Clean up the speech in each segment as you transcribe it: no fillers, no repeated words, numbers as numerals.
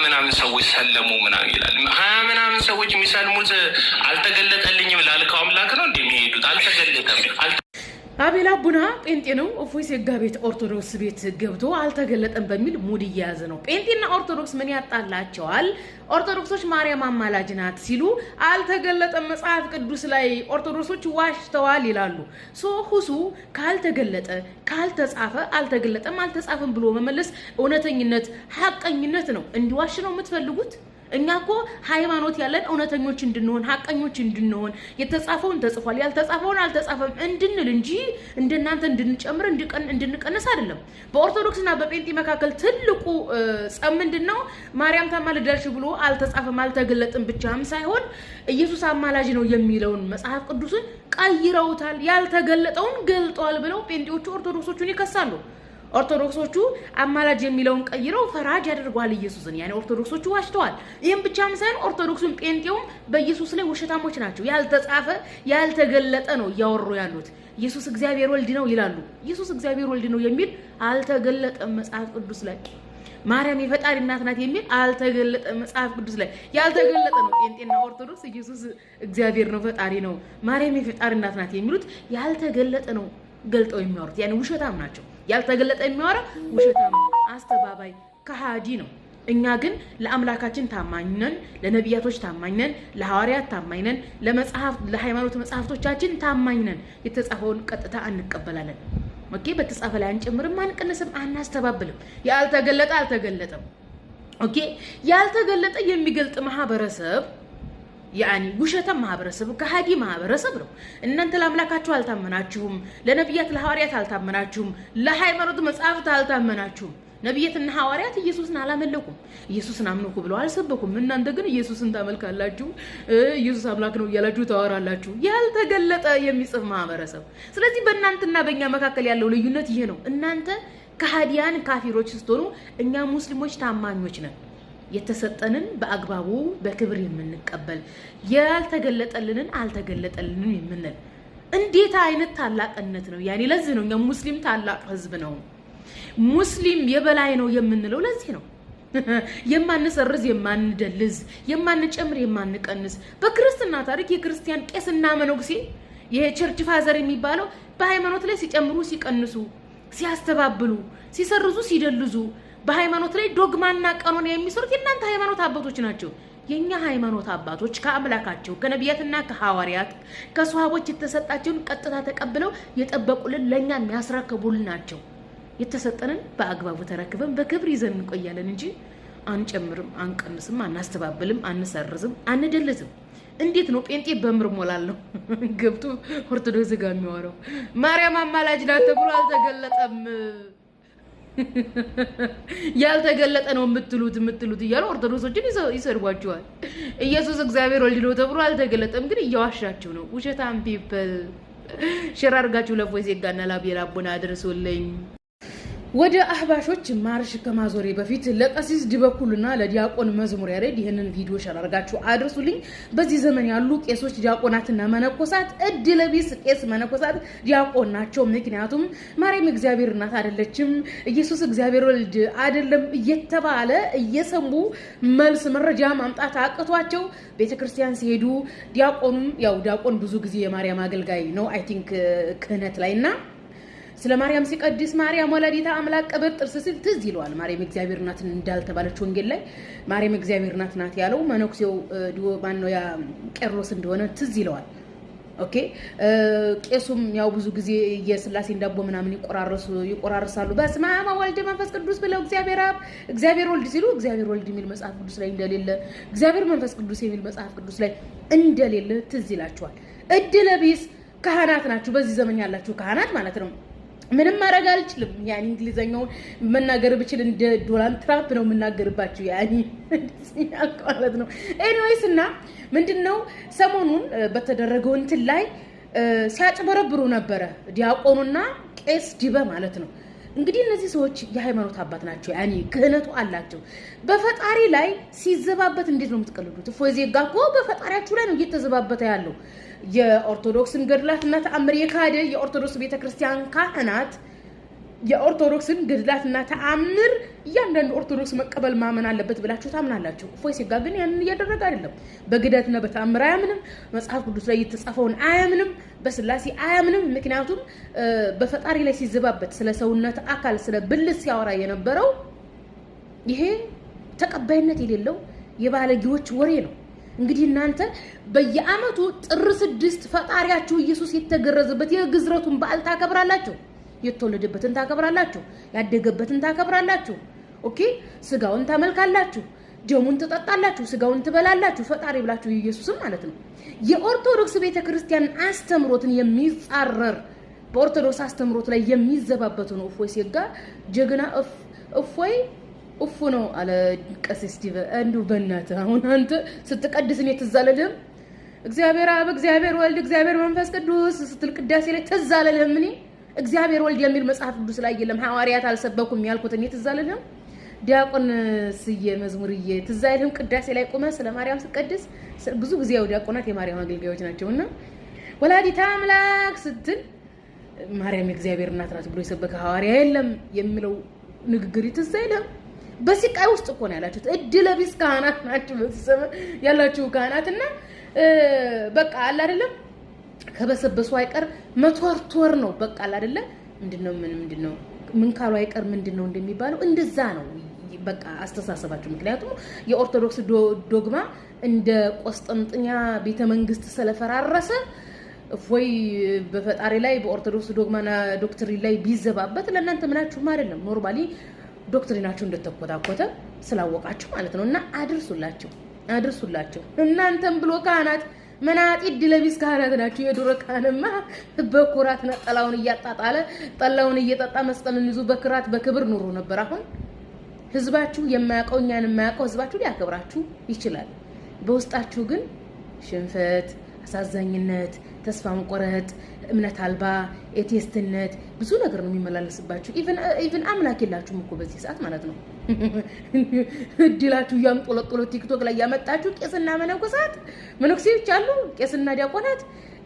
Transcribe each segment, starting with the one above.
ምናምን ሰዎች ሰለሙ ምናምን ይላል። 20 ምናምን ሰዎች የሚሰልሙት አልተገለጠልኝም ላልከው አምላክ ነው እንደሚሄዱት አልተገለጠም። አቤላ ቡና ጴንጤ ነው። እፎይ ሴጋ ቤት ኦርቶዶክስ ቤት ገብቶ አልተገለጠም በሚል ሙድ እየያዘ ነው። ጴንጤና ኦርቶዶክስ ምን ያጣላቸዋል? ኦርቶዶክሶች ማርያም አማላጅ ናት ሲሉ አልተገለጠም መጽሐፍ ቅዱስ ላይ ኦርቶዶክሶች ዋሽተዋል ይላሉ። ሁሱ ካልተገለጠ ካልተጻፈ አልተገለጠም አልተጻፈም ብሎ መመለስ እውነተኝነት ሐቀኝነት ነው። እንዲዋሽ ነው የምትፈልጉት? እኛ እኮ ሃይማኖት ያለን እውነተኞች እንድንሆን ሐቀኞች እንድንሆን የተጻፈውን ተጽፏል ያልተጻፈውን አልተጻፈም እንድንል እንጂ እንደናንተ እንድንጨምር እንድንቀንስ አይደለም። በኦርቶዶክስና በጴንጤ መካከል ትልቁ ጸም ምንድነው? ማርያም ታማልዳለች ብሎ አልተጻፈም አልተገለጠም ብቻም ሳይሆን ኢየሱስ አማላጅ ነው የሚለውን መጽሐፍ ቅዱስን ቀይረውታል። ያልተገለጠውን ገልጧል ብለው ጴንጤዎቹ ኦርቶዶክሶቹን ይከሳሉ። ኦርቶዶክሶቹ አማላጅ የሚለውን ቀይረው ፈራጅ ያደርጓል ኢየሱስን። ያኔ ኦርቶዶክሶቹ ዋሽተዋል። ይሄን ብቻም ሳይሆን ኦርቶዶክሱን ጴንጤውም በኢየሱስ ላይ ውሸታሞች ናቸው። ያልተጻፈ ያልተገለጠ ነው እያወሩ ያሉት። ኢየሱስ እግዚአብሔር ወልድ ነው ይላሉ። ኢየሱስ እግዚአብሔር ወልድ ነው የሚል አልተገለጠም መጽሐፍ ቅዱስ ላይ። ማርያም የፈጣሪ እናት ናት የሚል አልተገለጠም መጽሐፍ ቅዱስ ላይ። ያልተገለጠ ነው ጴንጤና ኦርቶዶክስ ኢየሱስ እግዚአብሔር ነው ፈጣሪ ነው ማርያም የፈጣሪ እናት ናት የሚሉት ያልተገለጠ ነው ገልጠው የሚያወሩት። ያኔ ውሸታም ናቸው። ያልተገለጠ የሚያወራ ውሸታም አስተባባይ ከሃዲ ነው። እኛ ግን ለአምላካችን ታማኝ ነን፣ ለነቢያቶች ታማኝ ነን፣ ለሐዋርያት ታማኝ ነን፣ ለሃይማኖት መጽሐፍቶቻችን ታማኝ ነን። የተጻፈውን ቀጥታ እንቀበላለን። ኦኬ፣ በተጻፈ ላይ አንጨምርም፣ አንቀንስም፣ አናስተባብልም። ያልተገለጠ አልተገለጠም። ኦኬ፣ ያልተገለጠ የሚገልጥ ማህበረሰብ ያኒ ውሸታም ማህበረሰብ ከሃዲ ማህበረሰብ ነው። እናንተ ለአምላካችሁ አልታመናችሁም፣ ለነቢያት ለሐዋርያት አልታመናችሁም፣ ለሃይማኖት መጽሐፍት አልታመናችሁም። ነቢያትና ሐዋርያት ኢየሱስን አላመለኩም፣ ኢየሱስን አምልኩ ብለው አልሰበኩም። እናንተ ግን ኢየሱስን ታመልካላችሁ፣ ኢየሱስ አምላክ ነው እያላችሁ ታወራላችሁ። ያልተገለጠ የሚጽፍ ማህበረሰብ። ስለዚህ በእናንተና በእኛ መካከል ያለው ልዩነት ይሄ ነው። እናንተ ከሃዲያን ካፊሮች ስትሆኑ፣ እኛ ሙስሊሞች ታማኞች ነን። የተሰጠንን በአግባቡ በክብር የምንቀበል ያልተገለጠልንን አልተገለጠልንም የምንል እንዴት አይነት ታላቅነት ነው! ያኔ ለዚህ ነው እኛ ሙስሊም ታላቅ ህዝብ ነው፣ ሙስሊም የበላይ ነው የምንለው። ለዚህ ነው የማንሰርዝ የማንደልዝ የማንጨምር የማንቀንስ። በክርስትና ታሪክ የክርስቲያን ቄስና መነኩሴ የቸርች ፋዘር የሚባለው በሃይማኖት ላይ ሲጨምሩ ሲቀንሱ፣ ሲያስተባብሉ፣ ሲሰርዙ፣ ሲደልዙ በሃይማኖት ላይ ዶግማና ቀኖና የሚሰሩት የእናንተ ሃይማኖት አባቶች ናቸው። የኛ ሃይማኖት አባቶች ከአምላካቸው ከነቢያትና ከሐዋርያት ከሷሃቦች የተሰጣቸውን ቀጥታ ተቀብለው የጠበቁልን ለኛ የሚያስረክቡልን ናቸው። የተሰጠንን በአግባቡ ተረክበን በክብር ይዘን እንቆያለን እንጂ አንጨምርም፣ አንቀንስም፣ አናስተባብልም፣ አንሰርዝም፣ አንደልዝም። እንዴት ነው ጴንጤ በምር ሞላለሁ ገብቶ ኦርቶዶክስ ጋር የሚያወራው ማርያም አማላጅ ናት ተብሎ አልተገለጠም ያልተገለጠ ነው የምትሉት እያሉ ኦርቶዶክሶችን ይሰርቧቸዋል። ኢየሱስ እግዚአብሔር ወልድ ነው ተብሎ አልተገለጠም፣ ግን እያዋሻችሁ ነው። ውሸታም ፒፕል። ሼር አድርጋችሁ ለእፎይ ሴጋና ለአቤላ ቡና አድርሱልኝ። ወደ አህባሾች ማርሽ ከማዞሬ በፊት ለቀሲስ ዲበኩልና ለዲያቆን መዝሙር ያሬድ ይሄንን ቪዲዮ ሼር አድርጋችሁ አድርሱልኝ። በዚህ ዘመን ያሉ ቄሶች ዲያቆናትና መነኮሳት እድለቢስ ቄስ መነኮሳት ዲያቆን ናቸው። ምክንያቱም ማርያም እግዚአብሔር እናት አይደለችም፣ ኢየሱስ እግዚአብሔር ወልድ አይደለም እየተባለ እየሰሙ መልስ መረጃ ማምጣት አቅቷቸው ቤተክርስቲያን ሲሄዱ ዲያቆኑም ያው ዲያቆን ብዙ ጊዜ የማርያም አገልጋይ ነው አይ ቲንክ ክህነት ላይና ስለ ማርያም ሲቀድስ ማርያም ወላዲተ አምላክ ቀብር ጥርስ ሲል ትዝ ይለዋል። ማርያም እግዚአብሔር እናት እንዳልተባለች ወንጌል ላይ ማርያም እግዚአብሔር እናት ናት ያለው መነኩሴው ማነው ያ ቄርሎስ እንደሆነ ትዝ ይለዋል። ኦኬ ቄሱም ያው ብዙ ጊዜ የሥላሴን ዳቦ ምናምን ይቆራርሳሉ። በስመ አብ ወወልድ መንፈስ ቅዱስ ብለው እግዚአብሔር አብ እግዚአብሔር ወልድ ሲሉ እግዚአብሔር ወልድ የሚል መጽሐፍ ቅዱስ ላይ እንደሌለ፣ እግዚአብሔር መንፈስ ቅዱስ የሚል መጽሐፍ ቅዱስ ላይ እንደሌለ ትዝ ይላቸዋል። እድለቢስ ካህናት ናችሁ፣ በዚህ ዘመን ያላችሁ ካህናት ማለት ነው። ምንም ማድረግ አልችልም። ያኒ እንግሊዘኛውን መናገር ብችል እንደ ዶናልድ ትራምፕ ነው የምናገርባችሁ። ያኒ ማለት ነው። ኤኒዌይስ እና ምንድነው ሰሞኑን በተደረገው እንትን ላይ ሲያጭበረብሩ ነበረ ዲያቆኑና ቄስ ዲበ ማለት ነው። እንግዲህ እነዚህ ሰዎች የሃይማኖት አባት ናቸው። ያኒ ክህነቱ አላቸው። በፈጣሪ ላይ ሲዘባበት እንዴት ነው የምትቀልዱት? እፎይ ዜጋ እኮ በፈጣሪያችሁ ላይ ነው እየተዘባበተ ያለው። የኦርቶዶክስን ገድላትና ተአምር የካደ የኦርቶዶክስ ቤተክርስቲያን ካህናት የኦርቶዶክስን ገድላትና ተአምር እያንዳንዱ ኦርቶዶክስ መቀበል ማመን አለበት ብላችሁ ታምናላችሁ። እፎይ ሴጋ ግን ያንን እያደረገ አይደለም። በግደትና በተአምር አያምንም። መጽሐፍ ቅዱስ ላይ የተጻፈውን አያምንም። በስላሴ አያምንም። ምክንያቱም በፈጣሪ ላይ ሲዘባበት ስለ ሰውነት አካል ስለ ብልት ሲያወራ የነበረው ይሄ ተቀባይነት የሌለው የባለጌዎች ወሬ ነው። እንግዲህ እናንተ በየአመቱ ጥር 6 ፈጣሪያችሁ ኢየሱስ የተገረዘበት የግዝረቱን በዓል ታከብራላችሁ። የተወለደበትን ታከብራላችሁ። ያደገበትን ታከብራላችሁ። ኦኬ ስጋውን ታመልካላችሁ፣ ደሙን ትጠጣላችሁ፣ ስጋውን ትበላላችሁ። ፈጣሪ ብላችሁ ኢየሱስም ማለት ነው። የኦርቶዶክስ ቤተክርስቲያን አስተምሮትን የሚጻረር በኦርቶዶክስ አስተምሮት ላይ የሚዘባበት ነው። እፎይ ሴጋ ጀግና እፎይ እፉ ነው አለ ቀሲስ ዲበ። እንዱ በእናትህ አሁን አንተ ስትቀድስ ነው ትዛለልህም። እግዚአብሔር አብ፣ እግዚአብሔር ወልድ፣ እግዚአብሔር መንፈስ ቅዱስ ስትል ቅዳሴ ላይ ትዛለልህም። እኔ እግዚአብሔር ወልድ የሚል መጽሐፍ ቅዱስ ላይ የለም። ሐዋርያት አልሰበኩም ያልኩት እኔ ትዛለልህም። ዲያቆን ስዬ መዝሙርዬ ትዛለልህም። ቅዳሴ ላይ ቆመ ስለ ማርያም ስትቀድስ ብዙ ጊዜ ያው ዲያቆናት የማርያም አገልጋዮች ናቸውና ወላዲተ አምላክ ስትል ማርያም የእግዚአብሔር እናት ናት ብሎ የሰበከ ሐዋርያ የለም የሚለው ንግግር ትዛለልህም። በስቃይ ውስጥ እኮ ነው ያላችሁት። እድለ ቢስ ካህናት ናችሁ በተሰመ ያላችሁ ካህናትና በቃ አለ አይደለም ከበሰበሱ አይቀር መቷርቶር ነው በቃ አለ አይደለም ምንድነው ምን ካሉ አይቀር ምንድነው እንደሚባለው እንደዛ ነው በቃ አስተሳሰባችሁ። ምክንያቱም የኦርቶዶክስ ዶግማ እንደ ቆስጠንጥኛ ቤተመንግስት ስለፈራረሰ እፎይ በፈጣሪ ላይ በኦርቶዶክስ ዶግማና ዶክትሪን ላይ ቢዘባበት ለእናንተ ምናችሁም አይደለም። ኖርማሊ ዶክትሪናችሁ እንደተቆጣቆተ ስላወቃችሁ ማለት ነውና አድርሱላችሁ። እናንተም ብሎ ካህናት መናጢ ድለቢስ ካህናት ናችሁ። የዱረ ካህንማ በኩራት ነጠላውን እያጣጣለ ጠላውን እየጠጣ መስቀልን ይዞ በክራት በክብር ኑሮ ነበር። አሁን ህዝባችሁ የማያውቀው እኛን የማያውቀው ህዝባችሁ ሊያከብራችሁ ይችላል። በውስጣችሁ ግን ሽንፈት፣ አሳዛኝነት፣ ተስፋ መቆረጥ፣ እምነት አልባ ኤቲስትነት ብዙ ነገር ነው የሚመላለስባችሁ። ኢቭን አምላክ የላችሁም እኮ በዚህ ሰዓት ማለት ነው። እድላችሁ ያምጦለጦሎ ቲክቶክ ላይ ያመጣችሁ ቄስና መነኩሴዎች አሉ፣ ቄስና ዲያቆናት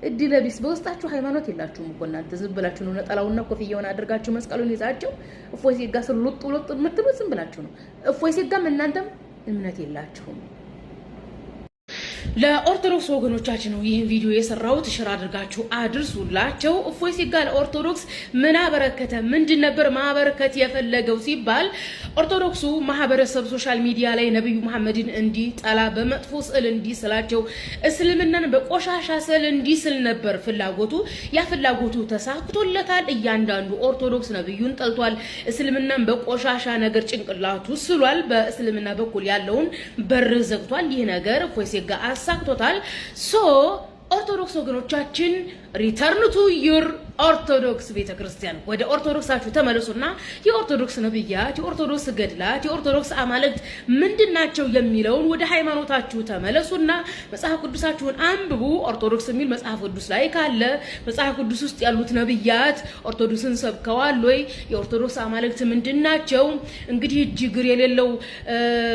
እድለቢስ በውስጣችሁ ሃይማኖት የላችሁም እኮ እናንተ ዝም ብላችሁ ነው ነጠላውና ኮፍያውን አድርጋችሁ መስቀሉን ይዛችሁ እፎይ ሴጋ ስለሉጥ የምትሉት ዝም ብላችሁ ነው። እፎይ ሴጋም እናንተም እምነት የላችሁም። ለኦርቶዶክስ ወገኖቻችን ነው ይህን ቪዲዮ የሰራሁት። ሽር አድርጋችሁ አድርሱላቸው። እፎይ ሴጋ ለኦርቶዶክስ ምን አበረከተ? ምንድን ነበር ማበረከት የፈለገው ሲባል ኦርቶዶክሱ ማህበረሰብ ሶሻል ሚዲያ ላይ ነብዩ መሐመድን እንዲጠላ በመጥፎ ስዕል እንዲስላቸው፣ እስልምናን በቆሻሻ ስዕል እንዲስል ነበር ፍላጎቱ። ያ ፍላጎቱ ተሳክቶለታል። እያንዳንዱ ኦርቶዶክስ ነብዩን ጠልቷል። እስልምናን በቆሻሻ ነገር ጭንቅላቱ ስሏል። በእስልምና በኩል ያለውን በር ዘግቷል። ይህ ነገር እፎይ ሴጋ አሳክቶታል። ሶ ኦርቶዶክስ ወገኖቻችን ሪተርን ቱ ዩር ኦርቶዶክስ ቤተክርስቲያን ወደ ኦርቶዶክሳችሁ ተመለሱና የኦርቶዶክስ ነብያት፣ የኦርቶዶክስ ገድላት፣ የኦርቶዶክስ አማልክት ምንድናቸው የሚለውን ወደ ሃይማኖታችሁ ተመለሱና መጽሐፍ ቅዱሳችሁን አንብቡ። ኦርቶዶክስ የሚል መጽሐፍ ቅዱስ ላይ ካለ መጽሐፍ ቅዱስ ውስጥ ያሉት ነብያት ኦርቶዶክስን ሰብከዋል ወይ? የኦርቶዶክስ አማልክት ምንድናቸው? እንግዲህ እጅግር የሌለው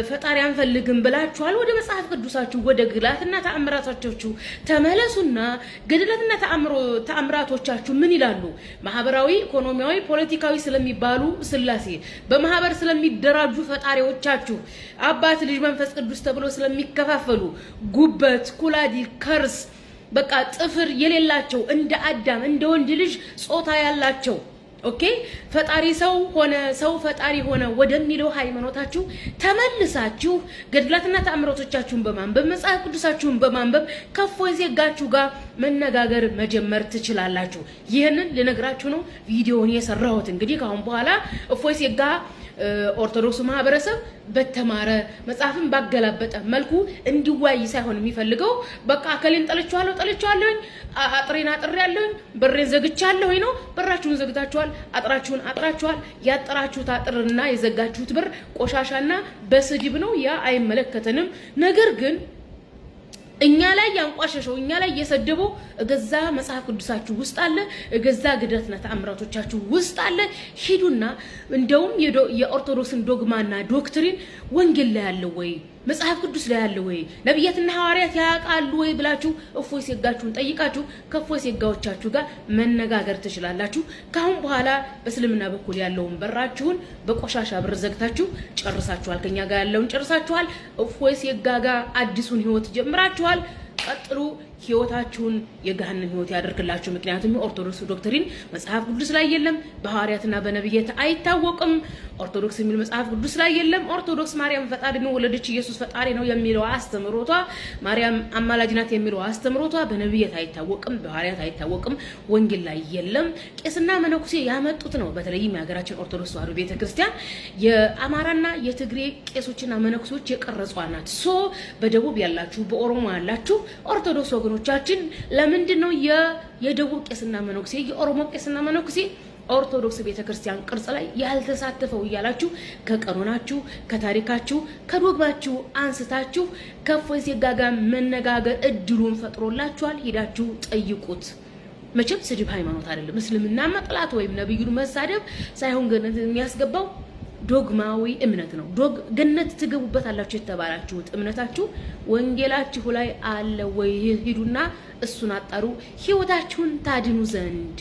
ፈጣሪ አንፈልግም ብላችኋል። ወደ መጽሐፍ ቅዱሳችሁ ወደ ገድላትና ተአምራቶቻችሁ ተመለሱና ገድላትና ተአምራቶቻችሁ ምን ይላሉ? ማህበራዊ፣ ኢኮኖሚያዊ፣ ፖለቲካዊ ስለሚባሉ ስላሴ፣ በማህበር ስለሚደራጁ ፈጣሪዎቻችሁ፣ አባት፣ ልጅ፣ መንፈስ ቅዱስ ተብሎ ስለሚከፋፈሉ ጉበት፣ ኩላሊት፣ ከርስ በቃ ጥፍር የሌላቸው እንደ አዳም እንደ ወንድ ልጅ ጾታ ያላቸው ኦኬ ፈጣሪ ሰው ሆነ ሰው ፈጣሪ ሆነ ወደሚለው ሃይማኖታችሁ ተመልሳችሁ ገድላትና ተአምራቶቻችሁን በማንበብ መጽሐፍ ቅዱሳችሁን በማንበብ ከእፎይ ሴጋችሁ ጋር መነጋገር መጀመር ትችላላችሁ። ይሄንን ልነግራችሁ ነው ቪዲዮውን የሰራሁት። እንግዲህ ካሁን በኋላ እፎይ ሴጋ ኦርቶዶክስ ማህበረሰብ በተማረ መጽሐፍን ባገላበጠ መልኩ እንዲዋይ ሳይሆን የሚፈልገው በቃ አከሌን ጠልቻለሁኝ፣ አጥሬን አጥሬያለሁኝ፣ በሬን ዘግቻለሁኝ ነው። በራችሁን ዘግታችኋል፣ አጥራችሁን አጥራችኋል። ያጠራችሁት አጥርና የዘጋችሁት በር ቆሻሻና በስድብ ነው። ያ አይመለከተንም። ነገር ግን እኛ ላይ ያንቋሸሸው እኛ ላይ የሰደበው እገዛ መጽሐፍ ቅዱሳችሁ ውስጥ አለ፣ እገዛ ገድላትና ተአምራቶቻችሁ ውስጥ አለ። ሂዱና እንደውም የኦርቶዶክስን ዶግማና ዶክትሪን ወንጌል ላይ ያለው ወይ መጽሐፍ ቅዱስ ላይ ያለ ወይ ነብያትና ሐዋርያት ያቃሉ ወይ ብላችሁ እፎይ ሴጋችሁን ጠይቃችሁ ከእፎይ ሴጋዎቻችሁ ጋር መነጋገር ትችላላችሁ። ካሁን በኋላ በእስልምና በኩል ያለውን በራችሁን በቆሻሻ ብር ዘግታችሁ ጨርሳችኋል። ከኛ ጋር ያለውን ጨርሳችኋል። እፎይ ሴጋ ጋር አዲሱን ህይወት ጀምራችኋል። ቀጥሉ። ህይወታችሁን የገሃነም ህይወት ያደርግላችሁ። ምክንያቱም ኦርቶዶክስ ዶክትሪን መጽሐፍ ቅዱስ ላይ የለም፣ በሐዋርያትና በነብያት አይታወቅም። ኦርቶዶክስ የሚል መጽሐፍ ቅዱስ ላይ የለም። ኦርቶዶክስ ማርያም ፈጣሪ ነው ወለደች፣ ኢየሱስ ፈጣሪ ነው የሚለው አስተምሮቷ፣ ማርያም አማላጅ ናት የሚለው አስተምሮቷ በነብያት አይታወቅም፣ በሐዋርያት አይታወቅም፣ ወንጌል ላይ የለም። ቄስና መነኩሴ ያመጡት ነው። በተለይም የሀገራችን ኦርቶዶክስ ተዋሕዶ ቤተክርስቲያን የአማራና የትግሬ ቄሶችና መነኩሴዎች የቀረጿት ናት። ሶ በደቡብ ያላችሁ፣ በኦሮሞ ያላችሁ ኦርቶዶክስ ወገኖቻችን ለምንድን ነው የደቡብ ቄስና መነኩሴ የኦሮሞ ቄስና መነኩሴ ኦርቶዶክስ ቤተክርስቲያን ቅርጽ ላይ ያልተሳተፈው እያላችሁ ከቀኖናችሁ ከታሪካችሁ ከዶግማችሁ አንስታችሁ ከእፎይ ሴጋ ጋር መነጋገር እድሉን ፈጥሮላችኋል። ሄዳችሁ ጠይቁት። መቼም ስድብ ሃይማኖት አይደለም። እስልምና መጥላት ወይም ነብዩን መሳደብ ሳይሆን ገነት የሚያስገባው ዶግማዊ እምነት ነው። ገነት ትገቡበታላችሁ የተባላችሁት እምነታችሁ ወንጌላችሁ ላይ አለ ወይ? ሂዱና እሱን አጣሩ፣ ህይወታችሁን ታድኑ ዘንድ